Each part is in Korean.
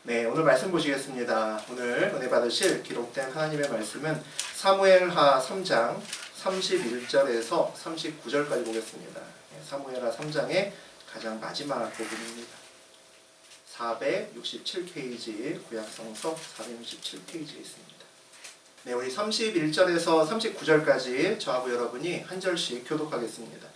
네, 오늘 말씀 보시겠습니다. 오늘 은혜 받으실 기록된 하나님의 말씀은 사무엘하 3장 31절에서 39절까지 보겠습니다. 사무엘하 3장의 가장 마지막 부분입니다. 467페이지, 구약성서 467페이지에 있습니다. 네, 우리 31절에서 39절까지 저하고 여러분이 한 절씩 교독하겠습니다.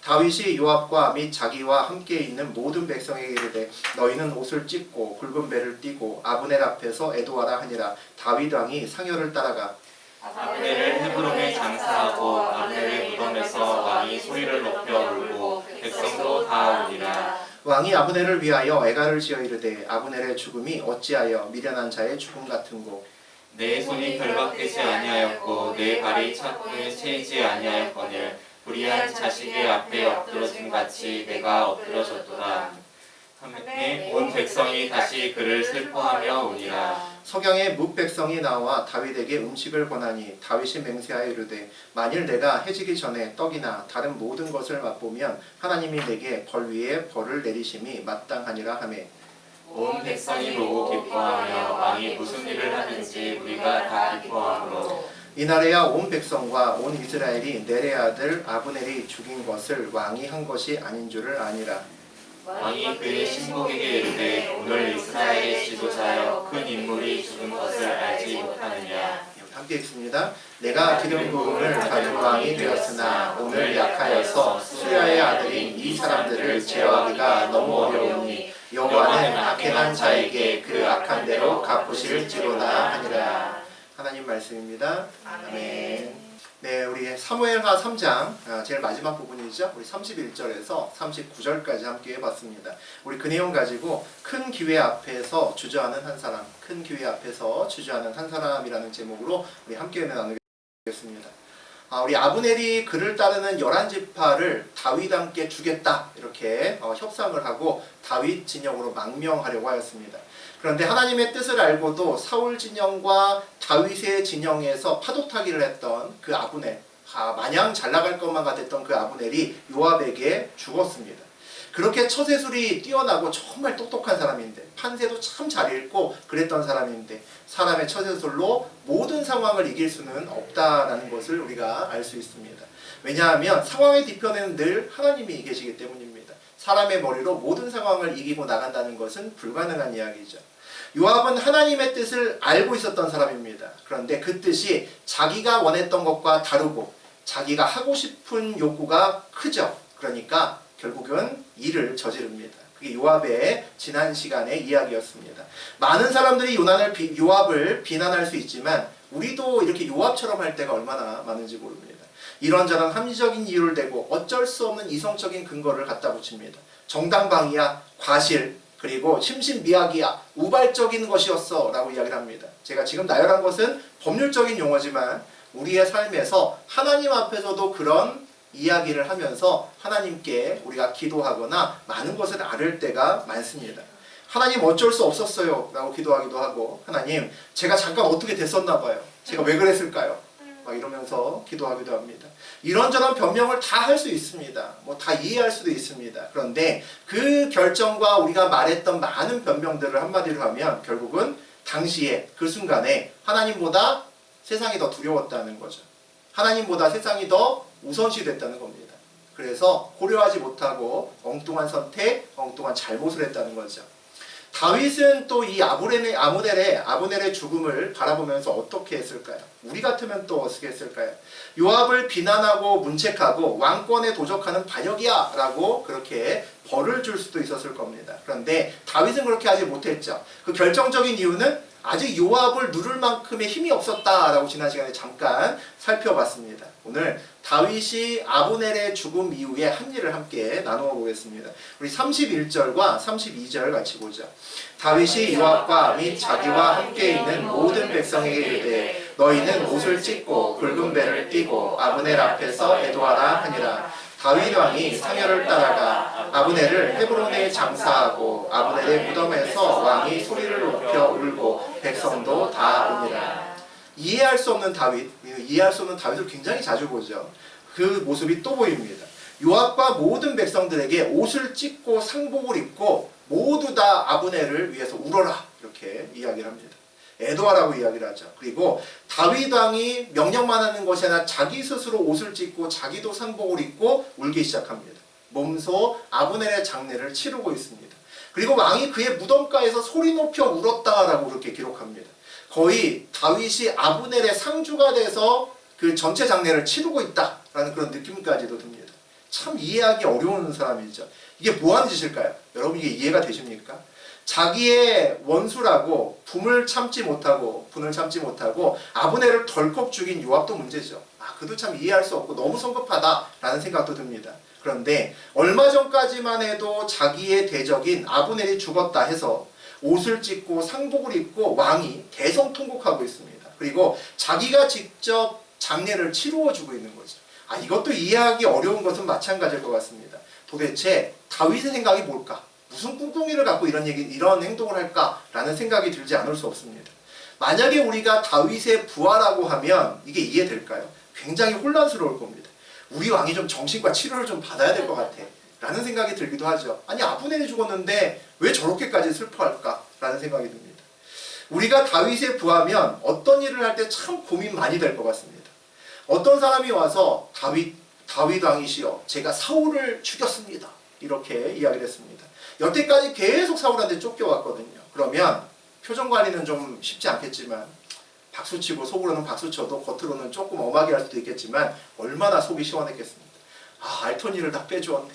다윗이 요압과 및 자기와 함께 있는 모든 백성에게 이르되 너희는 옷을 찢고 굵은 배를 띠고 아브넬 앞에서 애도하라 하니라. 다윗 왕이 상여를 따라가 아브넬을 헤브론에 장사하고 아브넬의 무덤에서 왕이 소리를 높여 울고 백성도 다 우니라. 왕이 아브넬을 위하여 애가를 지어 이르되 아브넬의 죽음이 어찌하여 미련한 자의 죽음 같은고 내 손이 결박되지 아니하였고 내 발이 차고에 채이지 아니하였거늘 불의한 자식의 앞에 엎드러짐 같이 내가 엎드러졌도다. 하매 온 백성이 다시 그를 슬퍼하며 우니라. 석양의 뭇백성이 나와 다윗에게 음식을 권하니 다윗이 맹세하여 이르되 만일 내가 해지기 전에 떡이나 다른 모든 것을 맛보면 하나님이 내게 벌 위에 벌을 내리심이 마땅하니라 하매 온 백성이 보고 기뻐하며 왕이 무슨 일을 하는지 우리가 다 기뻐하므로 이날에야 온 백성과 온 이스라엘이 넬의 아들 아브넬이 죽인 것을 왕이 한 것이 아닌 줄을 아니라. 왕이 그의 신복에게 이르되 오늘 이스라엘의 지도자여 큰 인물이 죽은 것을 알지 못하느냐. 함께 읽습니다. 내가 기름 부음을 받은 왕이 되었으나 오늘 약하여서 수야의 아들인 이 사람들을 제어하기가 너무 어려우니 여호와는 악행한 자에게 그 악한 대로 갚으실지로다 하니라. 하나님 말씀입니다. 아멘. 네, 우리 사무엘하 3장 제일 마지막 부분이죠. 우리 31절에서 39절까지 함께 해봤습니다. 우리 그 내용 가지고 큰 기회 앞에서 주저하는 한 사람, 큰 기회 앞에서 주저하는 한 사람이라는 제목으로 우리 함께 나누겠습니다. 우리 아브넬이 그를 따르는 11지파를 다윗 함께 주겠다 이렇게 협상을 하고 다윗 진영으로 망명하려고 하였습니다. 그런데 하나님의 뜻을 알고도 사울 진영과 다윗의 진영에서 파도타기를 했던 그 아브넬, 마냥 잘나갈 것만 같았던 그 아브넬이 요압에게 죽었습니다. 그렇게 처세술이 뛰어나고 정말 똑똑한 사람인데 판세도 참 잘 읽고 그랬던 사람인데 사람의 처세술로 모든 상황을 이길 수는 없다라는 것을 우리가 알 수 있습니다. 왜냐하면 상황의 뒤편에는 늘 하나님이 계시기 때문입니다. 사람의 머리로 모든 상황을 이기고 나간다는 것은 불가능한 이야기죠. 요압은 하나님의 뜻을 알고 있었던 사람입니다. 그런데 그 뜻이 자기가 원했던 것과 다르고 자기가 하고 싶은 욕구가 크죠. 그러니까 결국은 일을 저지릅니다. 그게 요압의 지난 시간의 이야기였습니다. 많은 사람들이 요압을 비난할 수 있지만 우리도 이렇게 요압처럼 할 때가 얼마나 많은지 모릅니다. 이런저런 합리적인 이유를 대고 어쩔 수 없는 이성적인 근거를 갖다 붙입니다. 정당방위야, 과실, 그리고 심신미약이야, 우발적인 것이었어 라고 이야기를 합니다. 제가 지금 나열한 것은 법률적인 용어지만 우리의 삶에서 하나님 앞에서도 그런 이야기를 하면서 하나님께 우리가 기도하거나 많은 것을 아뢰을 때가 많습니다. 하나님 어쩔 수 없었어요 라고 기도하기도 하고 하나님 제가 잠깐 어떻게 됐었나 봐요. 제가 왜 그랬을까요? 막 이러면서 기도하기도 합니다. 이런저런 변명을 다 할 수 있습니다. 뭐 다 이해할 수도 있습니다. 그런데 그 결정과 우리가 말했던 많은 변명들을 한마디로 하면 결국은 당시에 그 순간에 하나님보다 세상이 더 두려웠다는 거죠. 하나님보다 세상이 더 우선시 됐다는 겁니다. 그래서 고려하지 못하고 엉뚱한 선택, 엉뚱한 잘못을 했다는 거죠. 다윗은 또 이 아브넬의 죽음을 바라보면서 어떻게 했을까요? 우리 같으면 또 어떻게 했을까요? 요압을 비난하고 문책하고 왕권에 도적하는 반역이야 라고 그렇게 벌을 줄 수도 있었을 겁니다. 그런데 다윗은 그렇게 하지 못했죠. 그 결정적인 이유는 아직 요압을 누를 만큼의 힘이 없었다라고 지난 시간에 잠깐 살펴봤습니다. 오늘 다윗이 아브넬의 죽음 이후에 한 일을 함께 나누어 보겠습니다. 우리 31절과 32절 같이 보죠. 다윗이 요압과 및 자기와 함께 있는 모든 백성에게 이르되 너희는 옷을 찢고 굵은 배를 띠고 아브넬 앞에서 애도하라 하니라. 다윗 왕이 상여를 따라가 아브넬을 헤브론에 장사하고 아브넬의 무덤에서 왕이 소리를 높여 울고 백성도 다 오니라. 이해할 수 없는 다윗, 이해할 수 없는 다윗을 굉장히 자주 보죠. 그 모습이 또 보입니다. 요압과 모든 백성들에게 옷을 찢고 상복을 입고 모두 다 아브넬을 위해서 울어라 이렇게 이야기를 합니다. 애도하라고 이야기를 하죠. 그리고 다윗 왕이 명령만 하는 것이 아니라 자기 스스로 옷을 찢고 자기도 상복을 입고 울기 시작합니다. 몸소 아브넬의 장례를 치르고 있습니다. 그리고 왕이 그의 무덤가에서 소리 높여 울었다라고 그렇게 기록합니다. 거의 다윗이 아브넬의 상주가 돼서 그 전체 장례를 치르고 있다라는 그런 느낌까지도 듭니다. 참 이해하기 어려운 사람이죠. 이게 뭐하는 짓일까요? 여러분 이게 이해가 되십니까? 자기의 원수라고 분을 참지 못하고 아브넬을 덜컥 죽인 요압도 문제죠. 그도 참 이해할 수 없고 너무 성급하다라는 생각도 듭니다. 그런데 얼마 전까지만 해도 자기의 대적인 아브넬이 죽었다 해서 옷을 찢고 상복을 입고 왕이 대성통곡하고 있습니다. 그리고 자기가 직접 장례를 치루어 주고 있는 거죠. 이것도 이해하기 어려운 것은 마찬가지일 것 같습니다. 도대체 다윗의 생각이 뭘까? 무슨 꿍꿍이를 갖고 이런 행동을 할까라는 생각이 들지 않을 수 없습니다. 만약에 우리가 다윗의 부하라고 하면 이게 이해될까요? 굉장히 혼란스러울 겁니다. 우리 왕이 좀 정신과 치료를 좀 받아야 될 것 같아 라는 생각이 들기도 하죠. 아브넬이 죽었는데 왜 저렇게까지 슬퍼할까? 라는 생각이 듭니다. 우리가 다윗의 부하면 어떤 일을 할 때 참 고민 많이 될 것 같습니다. 어떤 사람이 와서 다윗 왕이시여 제가 사울을 죽였습니다. 이렇게 이야기를 했습니다. 여태까지 계속 사울한테 쫓겨왔거든요. 그러면 표정 관리는 좀 쉽지 않겠지만 박수치고 속으로는 박수쳐도 겉으로는 조금 엄하게 할 수도 있겠지만 얼마나 속이 시원했겠습니까? 알토니를 다 빼주었네.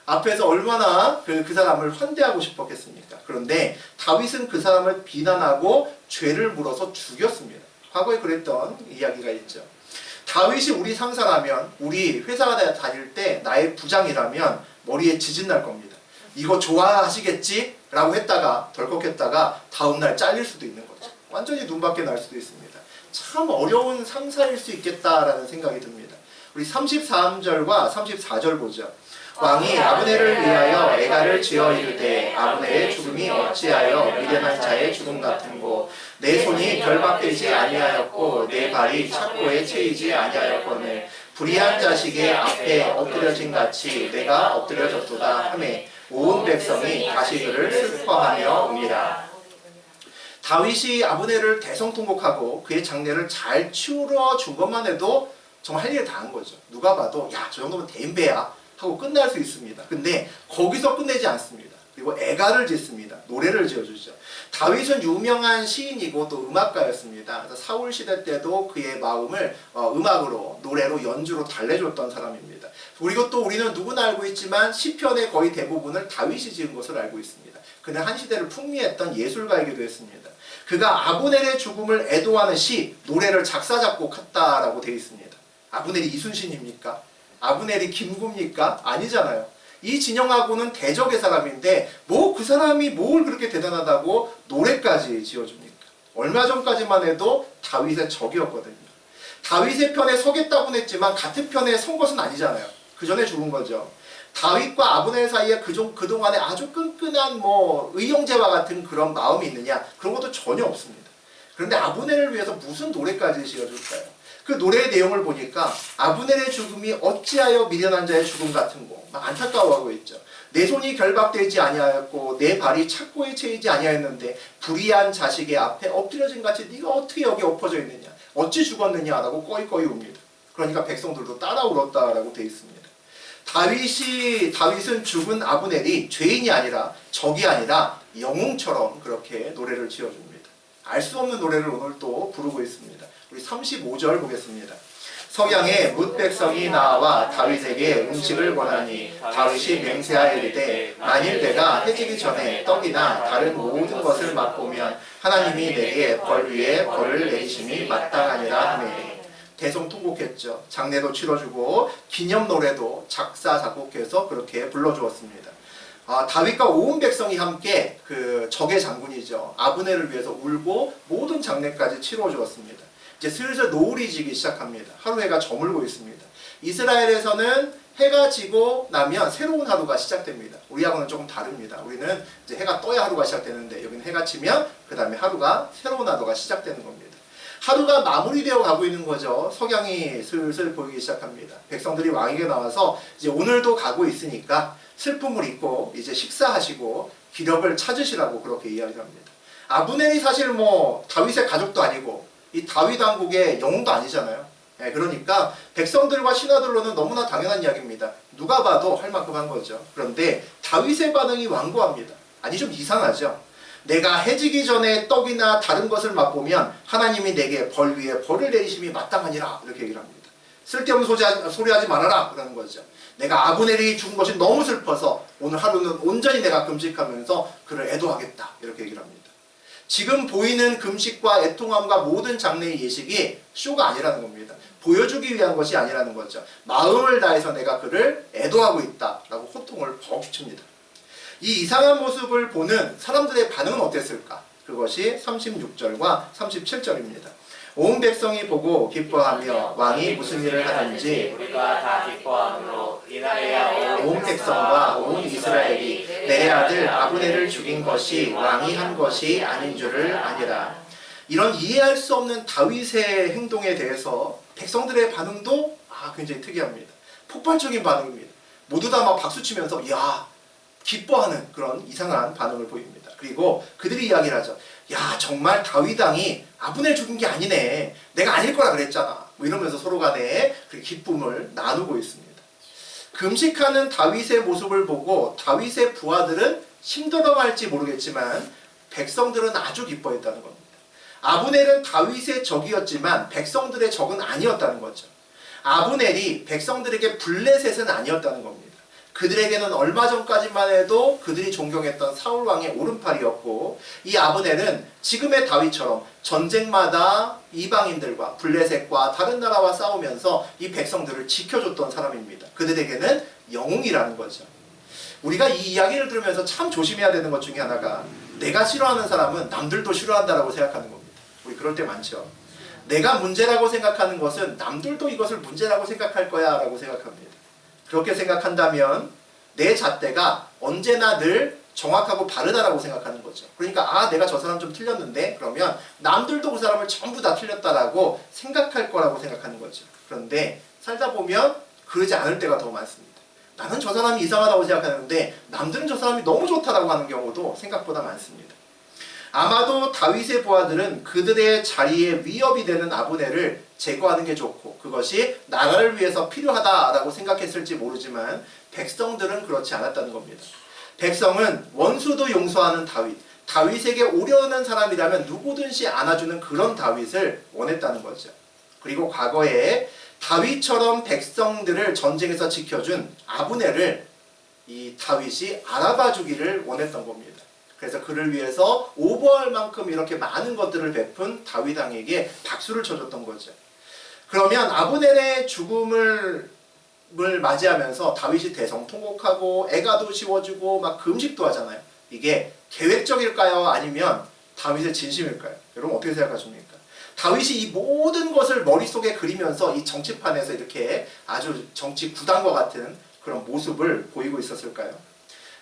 앞에서 얼마나 그 사람을 환대하고 싶었겠습니까? 그런데 다윗은 그 사람을 비난하고 죄를 물어서 죽였습니다. 과거에 그랬던 이야기가 있죠. 다윗이 우리 상사라면 우리 회사 다닐 때 나의 부장이라면 머리에 지진 날 겁니다. 이거 좋아하시겠지? 라고 했다가 덜컥했다가 다음날 잘릴 수도 있는 거죠. 완전히 눈밖에 날 수도 있습니다. 참 어려운 상사일 수 있겠다라는 생각이 듭니다. 우리 33절과 34절 보죠. 왕이 아브넬을 위하여 애가를 지어 이르되 아브넬의 죽음이 어찌하여 미련한 자의 죽음 같은고 내 손이 결박되지 아니하였고 내 발이 착고에 채이지 아니하였거늘 불의한 자식의 앞에 엎드려진 같이 내가 엎드려졌도다 하매 온 백성이 다시 그를 슬퍼하며 옵니다. 다윗이 아브넬을 대성통곡하고 그의 장례를 잘 치루어 준 것만 해도 정말 할 일을 다 한 거죠. 누가 봐도 저 정도면 대인배야 하고 끝날 수 있습니다. 근데 거기서 끝내지 않습니다. 그리고 애가를 짓습니다. 노래를 지어주죠. 다윗은 유명한 시인이고 또 음악가였습니다. 그래서 사울 시대 때도 그의 마음을 음악으로 노래로 연주로 달래줬던 사람입니다. 그리고 또 우리는 누구나 알고 있지만 시편의 거의 대부분을 다윗이 지은 것을 알고 있습니다. 그는 한 시대를 풍미했던 예술가이기도 했습니다. 그가 아브넬의 죽음을 애도하는 시, 노래를 작사 작곡했다라고 되어 있습니다. 아브넬이 이순신입니까? 아브넬이 김구입니까? 아니잖아요. 이 진영하고는 대적의 사람인데 그 사람이 뭘 그렇게 대단하다고 노래까지 지어줍니까? 얼마 전까지만 해도 다윗의 적이었거든요. 다윗의 편에 서겠다고는 했지만 같은 편에 선 것은 아니잖아요. 그 전에 죽은 거죠. 다윗과 아브넬 사이에 그동안에 아주 끈끈한 의형제와 같은 그런 마음이 있느냐? 그런 것도 전혀 없습니다. 그런데 아브넬을 위해서 무슨 노래까지 지어줄까요? 그 노래의 내용을 보니까 아브넬의 죽음이 어찌하여 미련한 자의 죽음 같은고 막 안타까워하고 있죠. 내 손이 결박되지 아니하였고 내 발이 착고에 채이지 아니하였는데 불의한 자식의 앞에 엎드려진 같이 네가 어떻게 여기 엎어져 있느냐 어찌 죽었느냐라고 꺼이꺼이 웁니다. 그러니까 백성들도 따라 울었다라고 되어 있습니다. 다윗은 죽은 아브넬이 죄인이 아니라 적이 아니라 영웅처럼 그렇게 노래를 지어줍니다. 알 수 없는 노래를 오늘 또 부르고 있습니다. 우리 35절 보겠습니다. 석양에 뭇 백성이 나와 다윗에게 음식을 권하니 다윗이 맹세하이르되 만일 내가 해지기 전에 떡이나 다른 모든 것을 맛보면 하나님이 내게 벌 위에 벌을 내리심이 마땅하니라 하매 대성통곡했죠. 장례도 치러주고 기념 노래도 작사 작곡해서 그렇게 불러주었습니다. 다윗과 온 백성이 함께 그 적의 장군이죠. 아브넬을 위해서 울고 모든 장례까지 치러주었습니다. 이제 슬슬 노을이 지기 시작합니다. 하루 해가 저물고 있습니다. 이스라엘에서는 해가 지고 나면 새로운 하루가 시작됩니다. 우리하고는 조금 다릅니다. 우리는 이제 해가 떠야 하루가 시작되는데 여기는 해가 치면 그 다음에 새로운 하루가 시작되는 겁니다. 하루가 마무리되어 가고 있는 거죠. 석양이 슬슬 보이기 시작합니다. 백성들이 왕에게 나와서 이제 오늘도 가고 있으니까 슬픔을 잊고 이제 식사하시고 기력을 찾으시라고 그렇게 이야기를 합니다. 아브넬이 사실 뭐 다윗의 가족도 아니고 이 다윗 왕국의 영웅도 아니잖아요. 그러니까 백성들과 신하들로는 너무나 당연한 이야기입니다. 누가 봐도 할 만큼 한 거죠. 그런데 다윗의 반응이 완고합니다. 아니 좀 이상하죠. 내가 해지기 전에 떡이나 다른 것을 맛보면 하나님이 내게 벌 위에 벌을 내리심이 마땅하니라 이렇게 얘기를 합니다. 쓸데없는 소리하지 말아라 그러는 거죠. 내가 아브넬이 죽은 것이 너무 슬퍼서 오늘 하루는 온전히 내가 금식하면서 그를 애도하겠다 이렇게 얘기를 합니다. 지금 보이는 금식과 애통함과 모든 장래의 예식이 쇼가 아니라는 겁니다. 보여주기 위한 것이 아니라는 거죠. 마음을 다해서 내가 그를 애도하고 있다라고 호통을 벅 칩니다. 이 이상한 모습을 보는 사람들의 반응은 어땠을까? 그것이 36절과 37절입니다. 온 백성이 보고 기뻐하며 왕이 무슨 일을 하는지 우리가 다 기뻐함으로 이날에야 온 백성과 온 이스라엘이 내 아들 아브넬을 죽인 것이 왕이 한 것이 아닌 줄을 아니라. 이런 이해할 수 없는 다윗의 행동에 대해서 백성들의 반응도 굉장히 특이합니다. 폭발적인 반응입니다. 모두 다 막 박수치면서 야 기뻐하는 그런 이상한 반응을 보입니다. 그리고 그들이 이야기를 하죠. 야 정말 다윗 왕이 아브넬 죽인 게 아니네. 내가 아닐 거라 그랬잖아. 뭐 이러면서 서로 간에 그 기쁨을 나누고 있습니다. 금식하는 다윗의 모습을 보고 다윗의 부하들은 힘들어할지 모르겠지만 백성들은 아주 기뻐했다는 겁니다. 아브넬은 다윗의 적이었지만 백성들의 적은 아니었다는 거죠. 아브넬이 백성들에게 블레셋은 아니었다는 겁니다. 그들에게는 얼마 전까지만 해도 그들이 존경했던 사울 왕의 오른팔이었고, 이 아브넬은 지금의 다윗처럼 전쟁마다 이방인들과 블레셋과 다른 나라와 싸우면서 이 백성들을 지켜줬던 사람입니다. 그들에게는 영웅이라는 거죠. 우리가 이 이야기를 들으면서 참 조심해야 되는 것 중에 하나가 내가 싫어하는 사람은 남들도 싫어한다라고 생각하는 겁니다. 우리 그럴 때 많죠. 내가 문제라고 생각하는 것은 남들도 이것을 문제라고 생각할 거야 라고 생각합니다. 그렇게 생각한다면 내 잣대가 언제나 늘 정확하고 바르다라고 생각하는 거죠. 그러니까 내가 저 사람 좀 틀렸는데 그러면 남들도 그 사람을 전부 다 틀렸다라고 생각할 거라고 생각하는 거죠. 그런데 살다 보면 그러지 않을 때가 더 많습니다. 나는 저 사람이 이상하다고 생각하는데 남들은 저 사람이 너무 좋다라고 하는 경우도 생각보다 많습니다. 아마도 다윗의 부하들은 그들의 자리에 위협이 되는 아브넬을 제거하는 게 좋고 그것이 나라를 위해서 필요하다라고 생각했을지 모르지만 백성들은 그렇지 않았다는 겁니다. 백성은 원수도 용서하는 다윗에게 오려는 사람이라면 누구든지 안아주는 그런 다윗을 원했다는 거죠. 그리고 과거에 다윗처럼 백성들을 전쟁에서 지켜준 아브넬을 이 다윗이 알아봐주기를 원했던 겁니다. 그래서 그를 위해서 오버할 만큼 이렇게 많은 것들을 베푼 다윗 왕에게 박수를 쳐줬던 거죠. 그러면 아브넬의 죽음을 맞이하면서 다윗이 대성통곡하고 애가도 지워주고 막 금식도 하잖아요. 이게 계획적일까요? 아니면 다윗의 진심일까요? 여러분 어떻게 생각하십니까? 다윗이 이 모든 것을 머릿속에 그리면서 이 정치판에서 이렇게 아주 정치 구단과 같은 그런 모습을 보이고 있었을까요?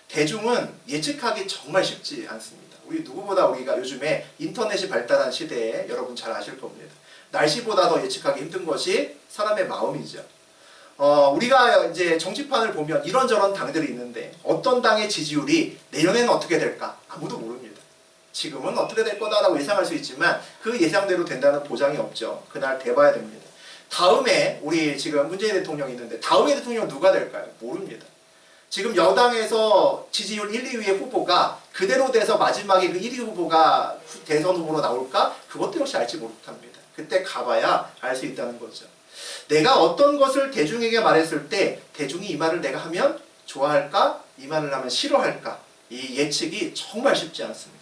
대중은 예측하기 정말 쉽지 않습니다. 우리 누구보다 우리가 요즘에 인터넷이 발달한 시대에 여러분 잘 아실 겁니다. 날씨보다 더 예측하기 힘든 것이 사람의 마음이죠. 우리가 이제 정치판을 보면 이런저런 당들이 있는데 어떤 당의 지지율이 내년에는 어떻게 될까? 아무도 모릅니다. 지금은 어떻게 될 거다라고 예상할 수 있지만 그 예상대로 된다는 보장이 없죠. 그날 돼봐야 됩니다. 다음에 우리 지금 문재인 대통령이 있는데 다음의 대통령은 누가 될까요? 모릅니다. 지금 여당에서 지지율 1, 2위의 후보가 그대로 돼서 마지막에 그 1위 후보가 대선 후보로 나올까? 그것도 역시 알지 못합니다. 그때 가봐야 알 수 있다는 거죠. 내가 어떤 것을 대중에게 말했을 때 대중이 이 말을 내가 하면 좋아할까? 이 말을 하면 싫어할까? 이 예측이 정말 쉽지 않습니다.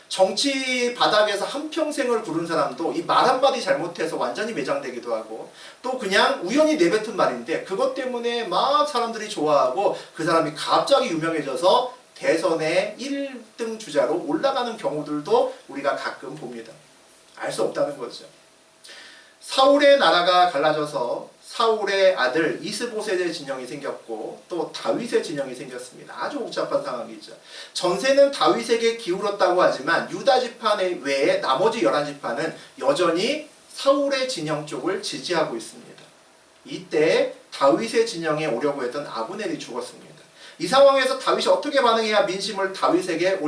정치 바닥에서 한평생을 구른 사람도 이 말 한마디 잘못해서 완전히 매장되기도 하고 또 그냥 우연히 내뱉은 말인데 그것 때문에 막 사람들이 좋아하고 그 사람이 갑자기 유명해져서 대선의 1등 주자로 올라가는 경우들도 우리가 가끔 봅니다. 알 수 없다는 거죠. 사울의 나라가 갈라져서 사울의 아들 이스보셋의 진영이 생겼고 또 다윗의 진영이 생겼습니다. 아주 복잡한 상황이죠. 전세는 다윗에게 기울었다고 하지만 유다 지파 외에 나머지 11지파는 여전히 사울의 진영 쪽을 지지하고 있습니다. 이때 다윗의 진영에 오려고 했던 아브넬이 죽었습니다. 이 상황에서 다윗이 어떻게 반응해야 민심을 다윗에게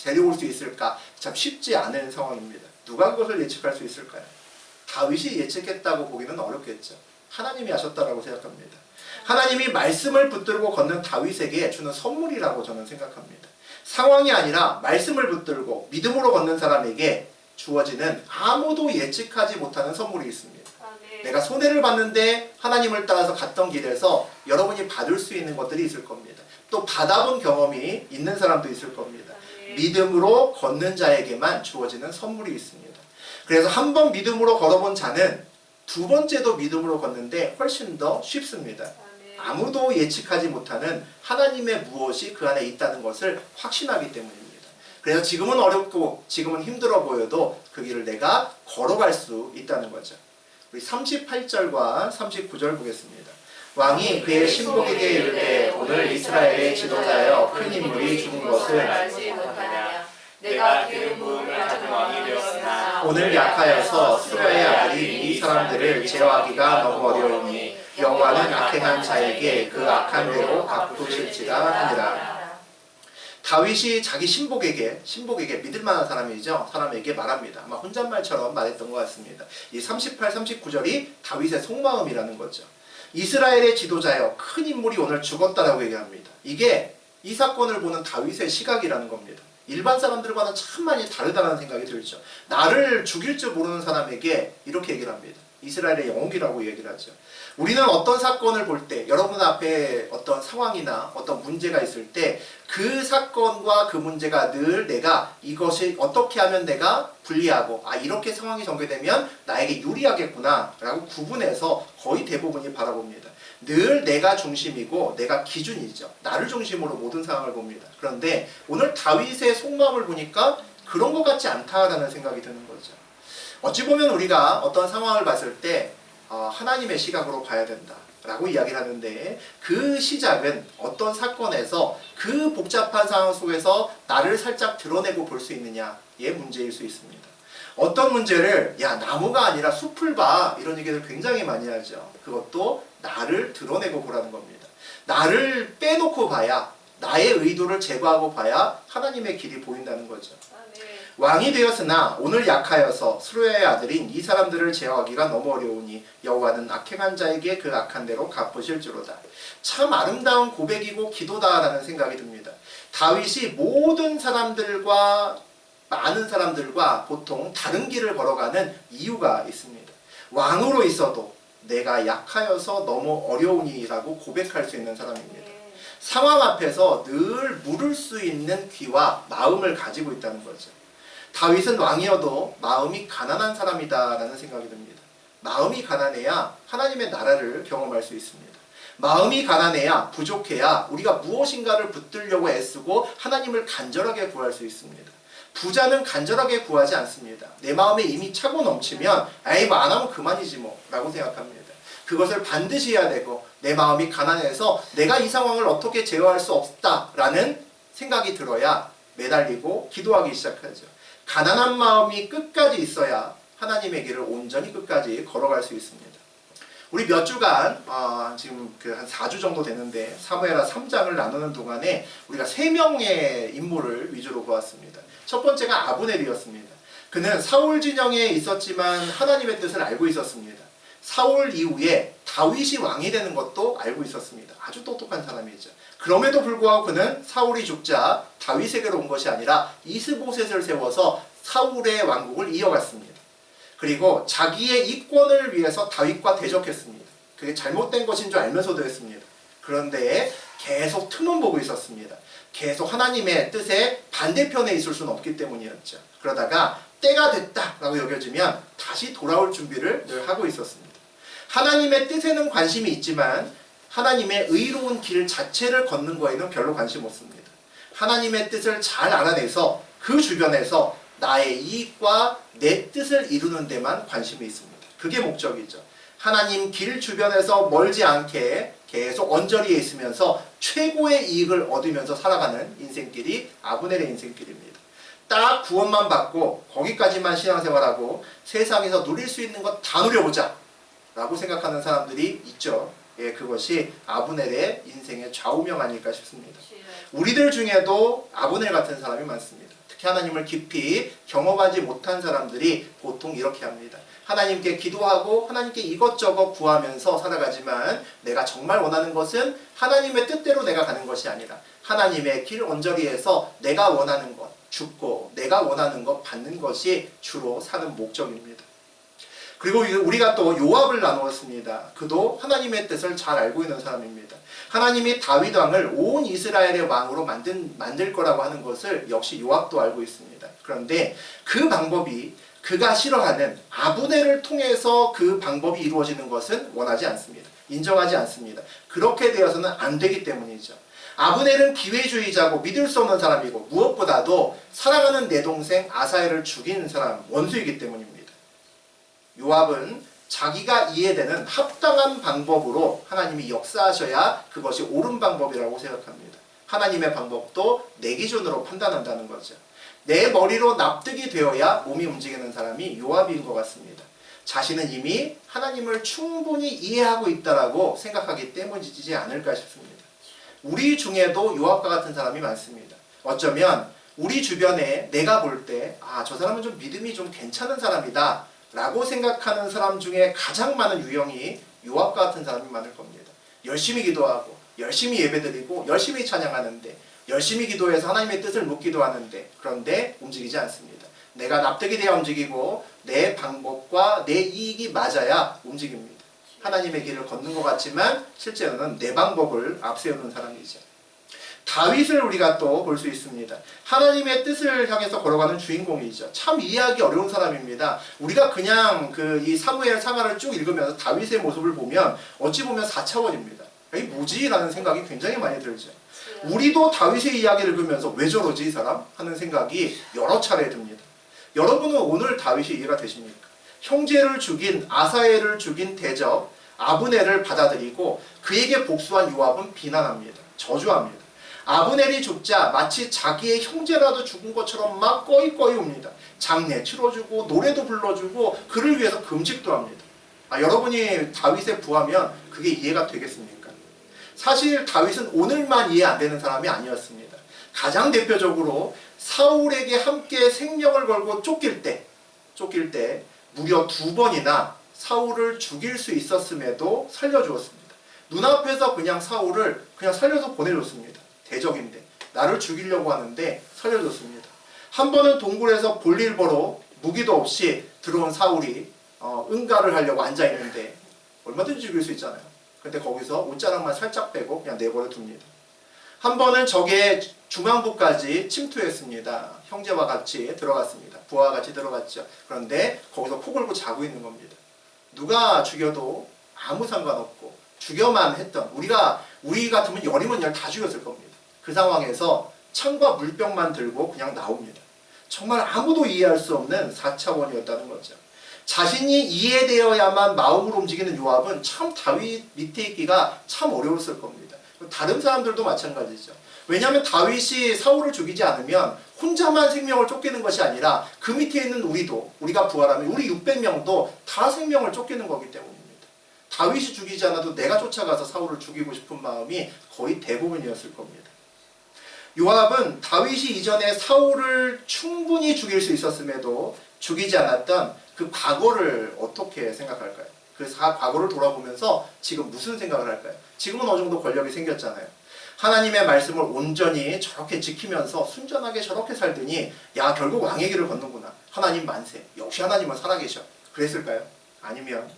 데려올 수 있을까? 참 쉽지 않은 상황입니다. 누가 그것을 예측할 수 있을까요? 다윗이 예측했다고 보기는 어렵겠죠. 하나님이 하셨다라고 생각합니다. 하나님이 말씀을 붙들고 걷는 다윗에게 주는 선물이라고 저는 생각합니다. 상황이 아니라 말씀을 붙들고 믿음으로 걷는 사람에게 주어지는 아무도 예측하지 못하는 선물이 있습니다. 내가 손해를 봤는데 하나님을 따라서 갔던 길에서 여러분이 받을 수 있는 것들이 있을 겁니다. 또 받아본 경험이 있는 사람도 있을 겁니다. 믿음으로 걷는 자에게만 주어지는 선물이 있습니다. 그래서 한 번 믿음으로 걸어본 자는 두 번째도 믿음으로 걷는데 훨씬 더 쉽습니다. 아무도 예측하지 못하는 하나님의 무엇이 그 안에 있다는 것을 확신하기 때문입니다. 그래서 지금은 어렵고 지금은 힘들어 보여도 그 길을 내가 걸어갈 수 있다는 거죠. 우리 38절과 39절 보겠습니다. 왕이 그의 신복에게 이르되 오늘 이스라엘의 지도자여 큰 인물이 죽은 것을 알지 못하냐. 내가 기름 부음을 받은 왕이 되었으나 오늘 약하여서 수려의 아들이 이 사람들을 제어하기가 너무 어려우니 여호와는 악행한 자에게 그 악한 대로 갚으실지라 하니라. 다윗이 자기 신복에게 믿을 만한 사람에게 말합니다. 아마 혼잣말처럼 말했던 것 같습니다. 이 38, 39절이 다윗의 속마음이라는 거죠. 이스라엘의 지도자여 큰 인물이 오늘 죽었다라고 얘기합니다. 이게 이 사건을 보는 다윗의 시각이라는 겁니다. 일반 사람들과는 참 많이 다르다는 생각이 들죠. 나를 죽일 줄 모르는 사람에게 이렇게 얘기를 합니다. 이스라엘의 영웅이라고 얘기를 하죠. 우리는 어떤 사건을 볼 때, 여러분 앞에 어떤 상황이나 어떤 문제가 있을 때 그 사건과 그 문제가 늘 내가 이것이 어떻게 하면 내가 불리하고 이렇게 상황이 전개되면 나에게 유리하겠구나 라고 구분해서 거의 대부분이 바라봅니다. 늘 내가 중심이고 내가 기준이죠. 나를 중심으로 모든 상황을 봅니다. 그런데 오늘 다윗의 속마음을 보니까 그런 것 같지 않다라는 생각이 드는 거죠. 어찌 보면 우리가 어떤 상황을 봤을 때 하나님의 시각으로 봐야 된다라고 이야기를 하는데 그 시작은 어떤 사건에서 그 복잡한 상황 속에서 나를 살짝 드러내고 볼 수 있느냐의 문제일 수 있습니다. 어떤 문제를 나무가 아니라 숲을 봐 이런 얘기를 굉장히 많이 하죠. 그것도 나를 드러내고 보라는 겁니다. 나를 빼놓고 봐야 나의 의도를 제거하고 봐야 하나님의 길이 보인다는 거죠. 왕이 되었으나 오늘 약하여서 수르야의 아들인 이 사람들을 제어하기가 너무 어려우니 여호와는 악행한 자에게 그 악한 대로 갚으실지로다. 참 아름다운 고백이고 기도다라는 생각이 듭니다. 다윗이 많은 사람들과 보통 다른 길을 걸어가는 이유가 있습니다. 왕으로 있어도 내가 약하여서 너무 어려우니라고 고백할 수 있는 사람입니다. 상황 앞에서 늘 물을 수 있는 귀와 마음을 가지고 있다는 거죠. 다윗은 왕이어도 마음이 가난한 사람이다라는 생각이 듭니다. 마음이 가난해야 하나님의 나라를 경험할 수 있습니다. 마음이 가난해야 부족해야 우리가 무엇인가를 붙들려고 애쓰고 하나님을 간절하게 구할 수 있습니다. 부자는 간절하게 구하지 않습니다. 내 마음에 이미 차고 넘치면 안 하면 그만이지 라고 생각합니다. 그것을 반드시 해야 되고 내 마음이 가난해서 내가 이 상황을 어떻게 제어할 수 없다라는 생각이 들어야 매달리고 기도하기 시작하죠. 가난한 마음이 끝까지 있어야 하나님의 길을 온전히 끝까지 걸어갈 수 있습니다. 우리 몇 주간 지금 한 4주 정도 되는데 사무엘하 3장을 나누는 동안에 우리가 3명의 인물을 위주로 보았습니다. 첫 번째가 아브넬이었습니다. 그는 사울 진영에 있었지만 하나님의 뜻을 알고 있었습니다. 사울 이후에 다윗이 왕이 되는 것도 알고 있었습니다. 아주 똑똑한 사람이죠. 그럼에도 불구하고 그는 사울이 죽자 다윗에게로 온 것이 아니라 이스보셋을 세워서 사울의 왕국을 이어갔습니다. 그리고 자기의 이권을 위해서 다윗과 대적했습니다. 그게 잘못된 것인 줄 알면서도 했습니다. 그런데 계속 틈은 보고 있었습니다. 계속 하나님의 뜻에 반대편에 있을 수는 없기 때문이었죠. 그러다가 때가 됐다라고 여겨지면 다시 돌아올 준비를 늘 하고 있었습니다. 하나님의 뜻에는 관심이 있지만 하나님의 의로운 길 자체를 걷는 거에는 별로 관심 없습니다. 하나님의 뜻을 잘 알아내서 그 주변에서 나의 이익과 내 뜻을 이루는 데만 관심이 있습니다. 그게 목적이죠. 하나님 길 주변에서 멀지 않게 계속 언저리에 있으면서 최고의 이익을 얻으면서 살아가는 인생길이 아브넬의 인생길입니다. 딱 구원만 받고 거기까지만 신앙생활하고 세상에서 누릴 수 있는 것 다 누려보자 라고 생각하는 사람들이 있죠. 예, 그것이 아브넬의 인생의 좌우명 아닐까 싶습니다. 우리들 중에도 아브넬 같은 사람이 많습니다. 특히 하나님을 깊이 경험하지 못한 사람들이 보통 이렇게 합니다. 하나님께 기도하고 하나님께 이것저것 구하면서 살아가지만 내가 정말 원하는 것은 하나님의 뜻대로 내가 가는 것이 아니라 하나님의 길 언저리에서 내가 원하는 것 죽고 내가 원하는 것 받는 것이 주로 사는 목적입니다. 그리고 우리가 또 요압을 나누었습니다. 그도 하나님의 뜻을 잘 알고 있는 사람입니다. 하나님이 다윗 왕을 온 이스라엘의 왕으로 만들 거라고 하는 것을 역시 요압도 알고 있습니다. 그런데 그 방법이 그가 싫어하는 아브넬을 통해서 그 방법이 이루어지는 것은 원하지 않습니다. 인정하지 않습니다. 그렇게 되어서는 안 되기 때문이죠. 아브넬은 기회주의자고 믿을 수 없는 사람이고 무엇보다도 사랑하는 내 동생 아사엘을 죽이는 사람, 원수이기 때문입니다. 요압은 자기가 이해되는 합당한 방법으로 하나님이 역사하셔야 그것이 옳은 방법이라고 생각합니다. 하나님의 방법도 내 기준으로 판단한다는 거죠. 내 머리로 납득이 되어야 몸이 움직이는 사람이 요압인 것 같습니다. 자신은 이미 하나님을 충분히 이해하고 있다라고 생각하기 때문이지 않을까 싶습니다. 우리 중에도 요압과 같은 사람이 많습니다. 어쩌면 우리 주변에 내가 볼 때 저 사람은 좀 믿음이 좀 괜찮은 사람이다 라고 생각하는 사람 중에 가장 많은 유형이 요압과 같은 사람이 많을 겁니다. 열심히 기도하고 열심히 예배드리고 열심히 찬양하는데 열심히 기도해서 하나님의 뜻을 묻기도 하는데 그런데 움직이지 않습니다. 내가 납득이 돼야 움직이고 내 방법과 내 이익이 맞아야 움직입니다. 하나님의 길을 걷는 것 같지만 실제로는 내 방법을 앞세우는 사람이죠. 다윗을 우리가 또 볼 수 있습니다. 하나님의 뜻을 향해서 걸어가는 주인공이죠. 참 이해하기 어려운 사람입니다. 우리가 그냥 이 사무엘 상하를 쭉 읽으면서 다윗의 모습을 보면 어찌 보면 4차원입니다. 이게 뭐지? 라는 생각이 굉장히 많이 들죠. 우리도 다윗의 이야기를 읽으면서 왜 저러지 이 사람? 하는 생각이 여러 차례 듭니다. 여러분은 오늘 다윗이 이해가 되십니까? 형제를 죽인 아사엘을 죽인 대적 아브넬을 받아들이고 그에게 복수한 요압은 비난합니다. 저주합니다. 아브넬이 죽자 마치 자기의 형제라도 죽은 것처럼 막 꺼이꺼이 옵니다. 장례 치러주고 노래도 불러주고 그를 위해서 금식도 합니다. 여러분이 다윗에 부하면 그게 이해가 되겠습니까? 사실 다윗은 오늘만 이해 안 되는 사람이 아니었습니다. 가장 대표적으로 사울에게 함께 생명을 걸고 쫓길 때 무려 2번이나 사울을 죽일 수 있었음에도 살려주었습니다. 눈앞에서 그냥 사울을 그냥 살려서 보내줬습니다. 대적인데 나를 죽이려고 하는데 살려줬습니다. 한 번은 동굴에서 볼일 보러 무기도 없이 들어온 사울이 응가를 하려고 앉아있는데 얼마든지 죽일 수 있잖아요. 근데 거기서 옷자락만 살짝 빼고 그냥 내버려 둡니다. 한 번은 적의 중앙부까지 침투했습니다. 형제와 같이 들어갔습니다. 부하와 같이 들어갔죠. 그런데 거기서 코 골고 자고 있는 겁니다. 누가 죽여도 아무 상관없고 죽여만 했던 우리 같으면 열이면 열 다 죽였을 겁니다. 그 상황에서 창과 물병만 들고 그냥 나옵니다. 정말 아무도 이해할 수 없는 4차원이었다는 거죠. 자신이 이해되어야만 마음으로 움직이는 요압은 참 다윗 밑에 있기가 참 어려웠을 겁니다. 다른 사람들도 마찬가지죠. 왜냐하면 다윗이 사울을 죽이지 않으면 혼자만 생명을 쫓기는 것이 아니라 그 밑에 있는 우리가 부활하면 우리 600명도 다 생명을 쫓기는 거기 때문입니다. 다윗이 죽이지 않아도 내가 쫓아가서 사울을 죽이고 싶은 마음이 거의 대부분이었을 겁니다. 요압은 다윗이 이전에 사울을 충분히 죽일 수 있었음에도 죽이지 않았던 그 과거를 어떻게 생각할까요? 그 과거를 돌아보면서 지금 무슨 생각을 할까요? 지금은 어느 정도 권력이 생겼잖아요. 하나님의 말씀을 온전히 저렇게 지키면서 순전하게 저렇게 살더니 결국 왕의 길을 걷는구나. 하나님 만세. 역시 하나님은 살아계셔. 그랬을까요? 아니면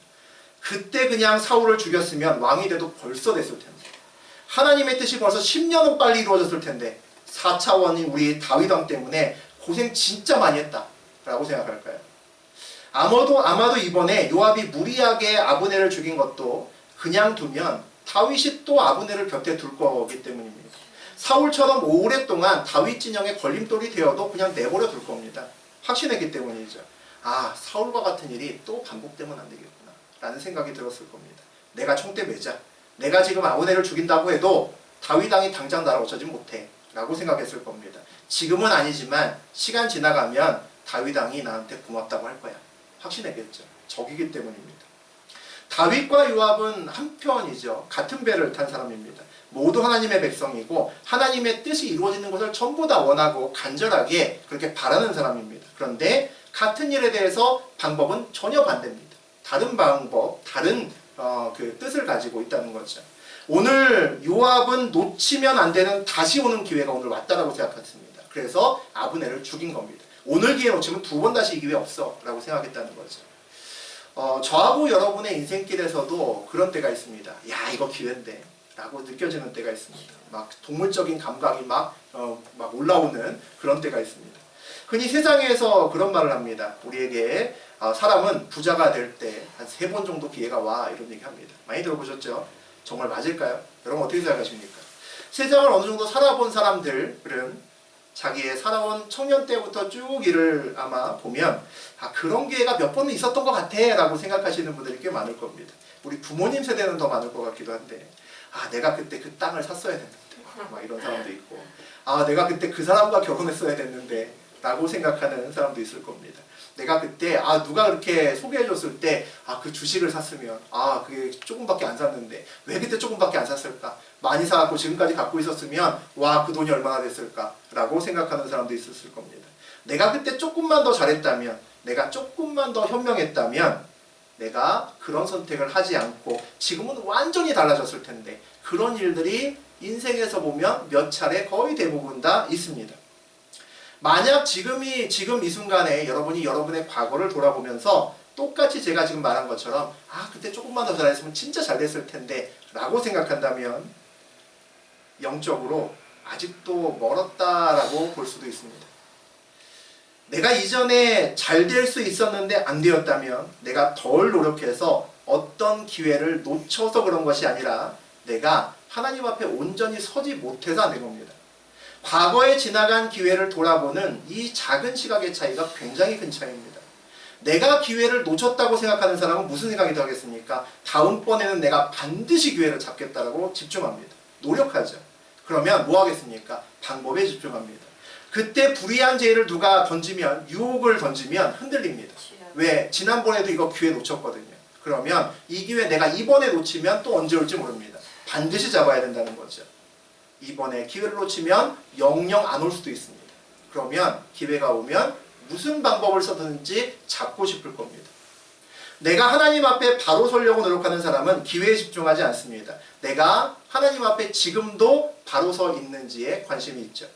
그때 그냥 사울을 죽였으면 왕이 돼도 벌써 됐을 텐데 하나님의 뜻이 벌써 10년은 빨리 이루어졌을 텐데 4차원인 우리 다윗왕 때문에 고생 진짜 많이 했다 라고 생각할까요? 아마도 이번에 요압이 무리하게 아브넬을 죽인 것도 그냥 두면 다윗이 또 아브넬을 곁에 둘 거기 때문입니다. 사울처럼 오랫동안 다윗 진영의 걸림돌이 되어도 그냥 내버려 둘 겁니다. 확신했기 때문이죠. 사울과 같은 일이 또 반복되면 안 되겠구나 라는 생각이 들었을 겁니다. 내가 총대 매자. 내가 지금 아브넬을 죽인다고 해도 다윗 왕이 당장 나를 어쩌지 못해 라고 생각했을 겁니다. 지금은 아니지만 시간 지나가면 다윗 왕이 나한테 고맙다고 할 거야. 확신했겠죠. 적이기 때문입니다. 다윗과 요압은 한편이죠. 같은 배를 탄 사람입니다. 모두 하나님의 백성이고 하나님의 뜻이 이루어지는 것을 전부 다 원하고 간절하게 그렇게 바라는 사람입니다. 그런데 같은 일에 대해서 방법은 전혀 반대입니다. 다른 방법, 다른 그 뜻을 가지고 있다는 거죠. 오늘 요압은 놓치면 안 되는 다시 오는 기회가 오늘 왔다라고 생각했습니다. 그래서 아브넬을 죽인 겁니다. 오늘 기회 놓치면 두 번 다시 이 기회 없어 라고 생각했다는 거죠. 저하고 여러분의 인생길에서도 그런 때가 있습니다. 야, 이거 기회인데 라고 느껴지는 때가 있습니다. 막 동물적인 감각이 막 올라오는 그런 때가 있습니다. 흔히 세상에서 그런 말을 합니다. 우리에게 사람은 부자가 될 때 한 3번 정도 기회가 와, 이런 얘기 합니다. 많이 들어보셨죠? 정말 맞을까요? 여러분 어떻게 생각하십니까? 세상을 어느 정도 살아본 사람들은 자기의 살아온 청년 때부터 쭉 일을 아마 보면 그런 기회가 몇 번은 있었던 것 같아 라고 생각하시는 분들이 꽤 많을 겁니다. 우리 부모님 세대는 더 많을 것 같기도 한데 내가 그때 그 땅을 샀어야 됐는데 막 이런 사람도 있고 내가 그때 그 사람과 결혼했어야 됐는데 라고 생각하는 사람도 있을 겁니다. 내가 그때 누가 그렇게 소개해줬을 때 그 주식을 샀으면 그게 조금밖에 안 샀는데 왜 그때 조금밖에 안 샀을까? 많이 사갖고 지금까지 갖고 있었으면 그 돈이 얼마나 됐을까? 라고 생각하는 사람도 있었을 겁니다. 내가 그때 조금만 더 잘했다면, 내가 조금만 더 현명했다면 내가 그런 선택을 하지 않고 지금은 완전히 달라졌을 텐데, 그런 일들이 인생에서 보면 몇 차례 거의 대부분 다 있습니다. 만약 지금 이 순간에 여러분이 여러분의 과거를 돌아보면서 똑같이 제가 지금 말한 것처럼 그때 조금만 더 잘했으면 진짜 잘 됐을 텐데 라고 생각한다면 영적으로 아직도 멀었다라고 볼 수도 있습니다. 내가 이전에 잘 될 수 있었는데 안 되었다면 내가 덜 노력해서 어떤 기회를 놓쳐서 그런 것이 아니라 내가 하나님 앞에 온전히 서지 못해서 안 된 겁니다. 과거에 지나간 기회를 돌아보는 이 작은 시각의 차이가 굉장히 큰 차이입니다. 내가 기회를 놓쳤다고 생각하는 사람은 무슨 생각이 더 하겠습니까? 다음번에는 내가 반드시 기회를 잡겠다라고 집중합니다. 노력하죠. 그러면 뭐 하겠습니까? 방법에 집중합니다. 그때 불의한 제의를 누가 던지면, 유혹을 던지면 흔들립니다. 왜? 지난번에도 이거 기회 놓쳤거든요. 그러면 이 기회 내가 이번에 놓치면 또 언제 올지 모릅니다. 반드시 잡아야 된다는 거죠. 이번에 기회를 놓치면 영영 안 올 수도 있습니다. 그러면 기회가 오면 무슨 방법을 써든지 잡고 싶을 겁니다. 내가 하나님 앞에 바로 서려고 노력하는 사람은 기회에 집중하지 않습니다. 내가 하나님 앞에 지금도 바로 서 있는지에 관심이 있죠.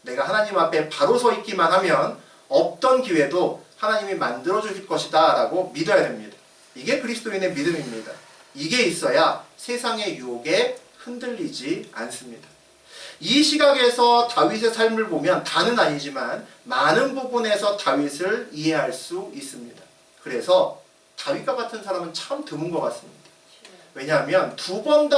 내가 하나님 앞에 바로 서 있기만 하면 없던 기회도 하나님이 만들어 주실 것이다 라고 믿어야 됩니다. 이게 그리스도인의 믿음입니다. 이게 있어야 세상의 유혹에 흔들리지 않습니다. 이 시각에서 다윗의 삶을 보면 다는 아니지만 많은 부분에서 다윗을 이해할 수 있습니다. 그래서 다윗과 같은 사람은 참 드문 것 같습니다. 왜냐하면 두 번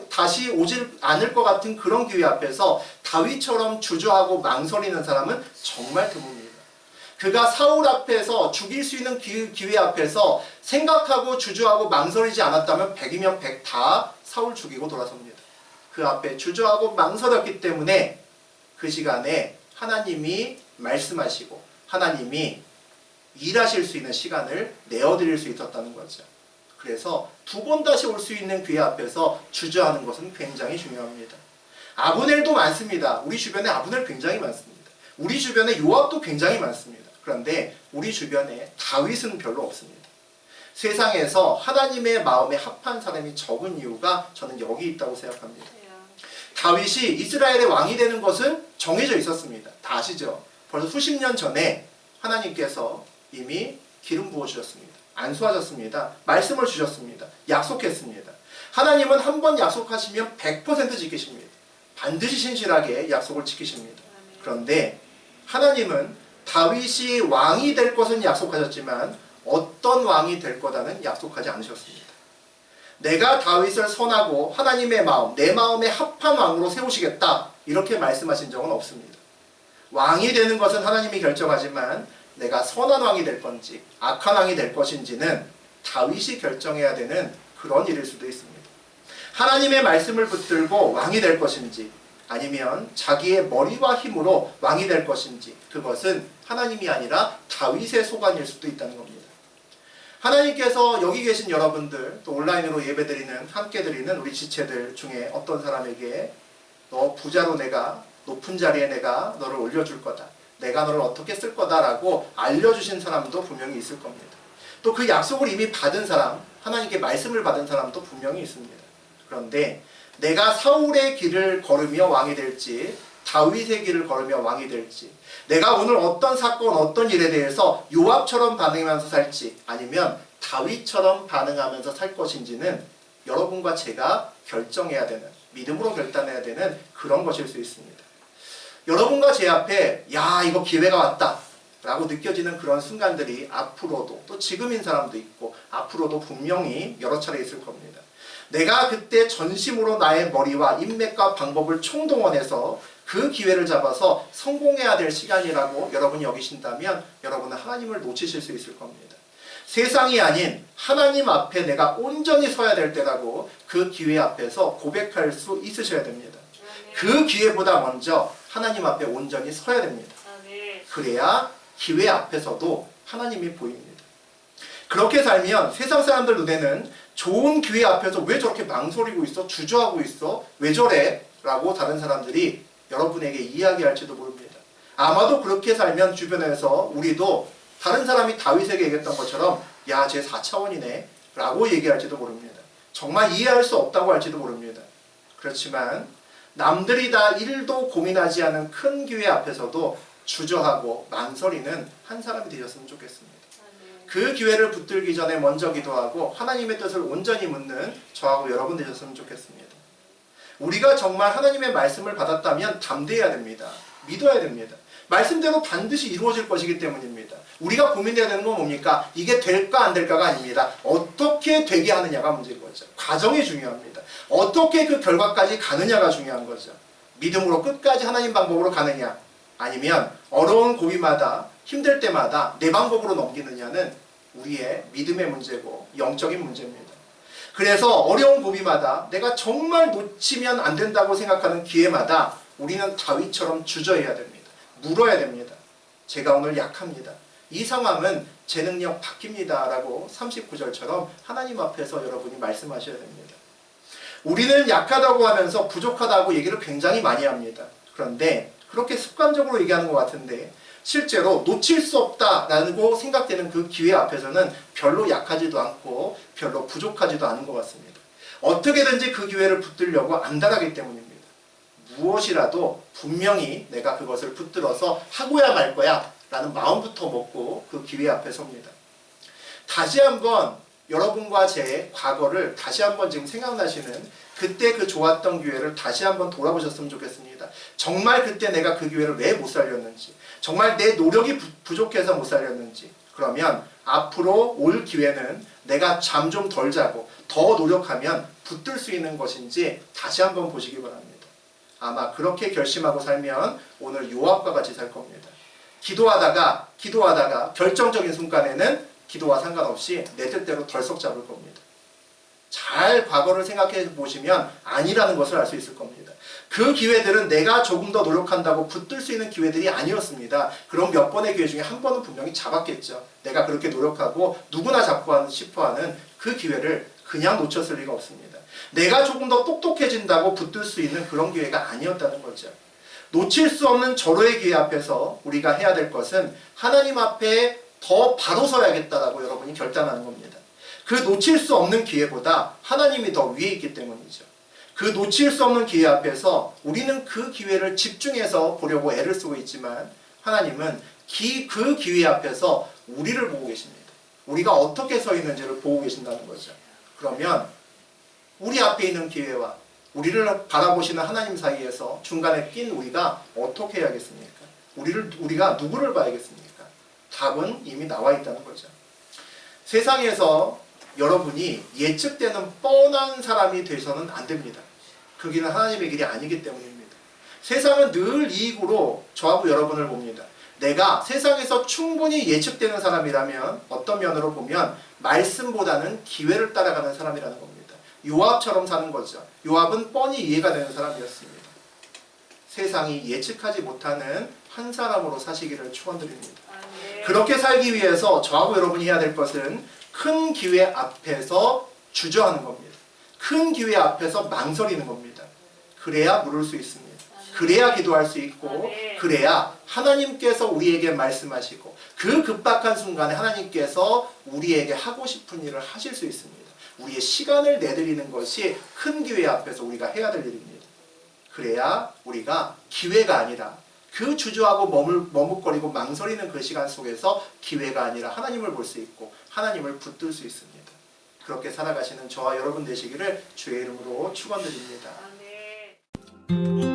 다시 오질 않을 것 같은 그런 기회 앞에서 다윗처럼 주저하고 망설이는 사람은 정말 드뭅니다. 그가 사울 앞에서 죽일 수 있는 기회 앞에서 생각하고 주저하고 망설이지 않았다면 100이면 100 다 사울 죽이고 돌아섭니다. 그 앞에 주저하고 망설였기 때문에 그 시간에 하나님이 말씀하시고 하나님이 일하실 수 있는 시간을 내어드릴 수 있었다는 거죠. 그래서 두 번 다시 올 수 있는 기회 앞에서 주저하는 것은 굉장히 중요합니다. 아브넬도 많습니다. 우리 주변에 아브넬 굉장히 많습니다. 우리 주변에 요압도 굉장히 많습니다. 그런데 우리 주변에 다윗은 별로 없습니다. 세상에서 하나님의 마음에 합한 사람이 적은 이유가 저는 여기 있다고 생각합니다. 다윗이 이스라엘의 왕이 되는 것은 정해져 있었습니다. 다 아시죠? 벌써 수십 년 전에 하나님께서 이미 기름 부어주셨습니다. 안수하셨습니다. 말씀을 주셨습니다. 약속했습니다. 하나님은 한 번 약속하시면 100% 지키십니다. 반드시 신실하게 약속을 지키십니다. 그런데 하나님은 다윗이 왕이 될 것은 약속하셨지만 어떤 왕이 될 거다는 약속하지 않으셨습니다. 내가 다윗을 선하고 하나님의 마음, 내 마음에 합한 왕으로 세우시겠다 이렇게 말씀하신 적은 없습니다. 왕이 되는 것은 하나님이 결정하지만 내가 선한 왕이 될 건지 악한 왕이 될 것인지는 다윗이 결정해야 되는 그런 일일 수도 있습니다. 하나님의 말씀을 붙들고 왕이 될 것인지 아니면 자기의 머리와 힘으로 왕이 될 것인지, 그것은 하나님이 아니라 다윗의 소관일 수도 있다는 겁니다. 하나님께서 여기 계신 여러분들, 또 온라인으로 예배드리는, 함께 드리는 우리 지체들 중에 어떤 사람에게 너 부자로 내가 높은 자리에 내가 너를 올려줄 거다, 내가 너를 어떻게 쓸 거다라고 알려주신 사람도 분명히 있을 겁니다. 또 그 약속을 이미 받은 사람, 하나님께 말씀을 받은 사람도 분명히 있습니다. 그런데 내가 사울의 길을 걸으며 왕이 될지, 다윗의 길을 걸으며 왕이 될지, 내가 오늘 어떤 사건, 어떤 일에 대해서 요압처럼 반응하면서 살지, 아니면 다윗처럼 반응하면서 살 것인지는 여러분과 제가 결정해야 되는, 믿음으로 결단해야 되는 그런 것일 수 있습니다. 여러분과 제 앞에 야, 이거 기회가 왔다 라고 느껴지는 그런 순간들이 앞으로도, 또 지금인 사람도 있고 앞으로도 분명히 여러 차례 있을 겁니다. 내가 그때 전심으로 나의 머리와 인맥과 방법을 총동원해서 그 기회를 잡아서 성공해야 될 시간이라고 여러분이 여기신다면 여러분은 하나님을 놓치실 수 있을 겁니다. 세상이 아닌 하나님 앞에 내가 온전히 서야 될 때라고 그 기회 앞에서 고백할 수 있으셔야 됩니다. 그 기회보다 먼저 하나님 앞에 온전히 서야 됩니다. 그래야 기회 앞에서도 하나님이 보입니다. 그렇게 살면 세상 사람들 눈에는 좋은 기회 앞에서 왜 저렇게 망설이고 있어? 주저하고 있어? 왜 저래? 라고 다른 사람들이 여러분에게 이야기할지도 모릅니다. 아마도 그렇게 살면 주변에서 우리도 다른 사람이 다윗에게 얘기했던 것처럼 야, 쟤 4차원이네 라고 얘기할지도 모릅니다. 정말 이해할 수 없다고 할지도 모릅니다. 그렇지만 남들이 다 1도 고민하지 않은 큰 기회 앞에서도 주저하고 망설이는 한 사람이 되셨으면 좋겠습니다. 그 기회를 붙들기 전에 먼저 기도하고 하나님의 뜻을 온전히 묻는 저하고 여러분 되셨으면 좋겠습니다. 우리가 정말 하나님의 말씀을 받았다면 담대해야 됩니다. 믿어야 됩니다. 말씀대로 반드시 이루어질 것이기 때문입니다. 우리가 고민해야 되는 건 뭡니까? 이게 될까 안 될까가 아닙니다. 어떻게 되게 하느냐가 문제인 거죠. 과정이 중요합니다. 어떻게 그 결과까지 가느냐가 중요한 거죠. 믿음으로 끝까지 하나님 방법으로 가느냐, 아니면 어려운 고비마다 힘들 때마다 내 방법으로 넘기느냐는 우리의 믿음의 문제고 영적인 문제입니다. 그래서 어려운 고비마다 내가 정말 놓치면 안 된다고 생각하는 기회마다 우리는 다윗처럼 주저해야 됩니다. 물어야 됩니다. 제가 오늘 약합니다. 이 상황은 제 능력 바뀝니다 라고 39절처럼 하나님 앞에서 여러분이 말씀하셔야 됩니다. 우리는 약하다고 하면서 부족하다고 얘기를 굉장히 많이 합니다. 그런데 그렇게 습관적으로 얘기하는 것 같은데 실제로 놓칠 수 없다라고 생각되는 그 기회 앞에서는 별로 약하지도 않고 별로 부족하지도 않은 것 같습니다. 어떻게든지 그 기회를 붙들려고 안달하기 때문입니다. 무엇이라도 분명히 내가 그것을 붙들어서 하고야 말 거야 라는 마음부터 먹고 그 기회 앞에 섭니다. 다시 한번 여러분과 제 과거를 다시 한번 지금 생각나시는 그때 그 좋았던 기회를 다시 한번 돌아보셨으면 좋겠습니다. 정말 그때 내가 그 기회를 왜 못 살렸는지, 정말 내 노력이 부족해서 못 살렸는지, 그러면 앞으로 올 기회는 내가 잠 좀 덜 자고 더 노력하면 붙들 수 있는 것인지 다시 한번 보시기 바랍니다. 아마 그렇게 결심하고 살면 오늘 요압과 같이 살 겁니다. 기도하다가 결정적인 순간에는 기도와 상관없이 내 뜻대로 덜썩 잡을 겁니다. 잘 과거를 생각해 보시면 아니라는 것을 알 수 있을 겁니다. 그 기회들은 내가 조금 더 노력한다고 붙들 수 있는 기회들이 아니었습니다. 그럼 몇 번의 기회 중에 한 번은 분명히 잡았겠죠. 내가 그렇게 노력하고 누구나 잡고 싶어하는 그 기회를 그냥 놓쳤을 리가 없습니다. 내가 조금 더 똑똑해진다고 붙들 수 있는 그런 기회가 아니었다는 거죠. 놓칠 수 없는 절호의 기회 앞에서 우리가 해야 될 것은 하나님 앞에 더 바로 서야겠다라고 여러분이 결단하는 겁니다. 그 놓칠 수 없는 기회보다 하나님이 더 위에 있기 때문이죠. 그 놓칠 수 없는 기회 앞에서 우리는 그 기회를 집중해서 보려고 애를 쓰고 있지만 하나님은 그 기회 앞에서 우리를 보고 계십니다. 우리가 어떻게 서 있는지를 보고 계신다는 거죠. 그러면 우리 앞에 있는 기회와 우리를 바라보시는 하나님 사이에서 중간에 낀 우리가 어떻게 해야겠습니까? 우리가 누구를 봐야겠습니까? 답은 이미 나와 있다는 거죠. 세상에서 여러분이 예측되는 뻔한 사람이 되서는 안 됩니다. 그 길은 하나님의 길이 아니기 때문입니다. 세상은 늘 이익으로 저하고 여러분을 봅니다. 내가 세상에서 충분히 예측되는 사람이라면 어떤 면으로 보면 말씀보다는 기회를 따라가는 사람이라는 겁니다. 요압처럼 사는 거죠. 요압은 뻔히 이해가 되는 사람이었습니다. 세상이 예측하지 못하는 한 사람으로 사시기를 축원드립니다. 아멘. 그렇게 살기 위해서 저하고 여러분이 해야 될 것은 큰 기회 앞에서 주저하는 겁니다. 큰 기회 앞에서 망설이는 겁니다. 그래야 물을 수 있습니다. 그래야 기도할 수 있고, 그래야 하나님께서 우리에게 말씀하시고 그 급박한 순간에 하나님께서 우리에게 하고 싶은 일을 하실 수 있습니다. 우리의 시간을 내드리는 것이 큰 기회 앞에서 우리가 해야 될 일입니다. 그래야 우리가 기회가 아니라 그 주저하고 머뭇거리고 망설이는 그 시간 속에서 기회가 아니라 하나님을 볼 수 있고 하나님을 붙들 수 있습니다. 그렇게 살아가시는 저와 여러분 되시기를 주의 이름으로 축원드립니다. 아멘.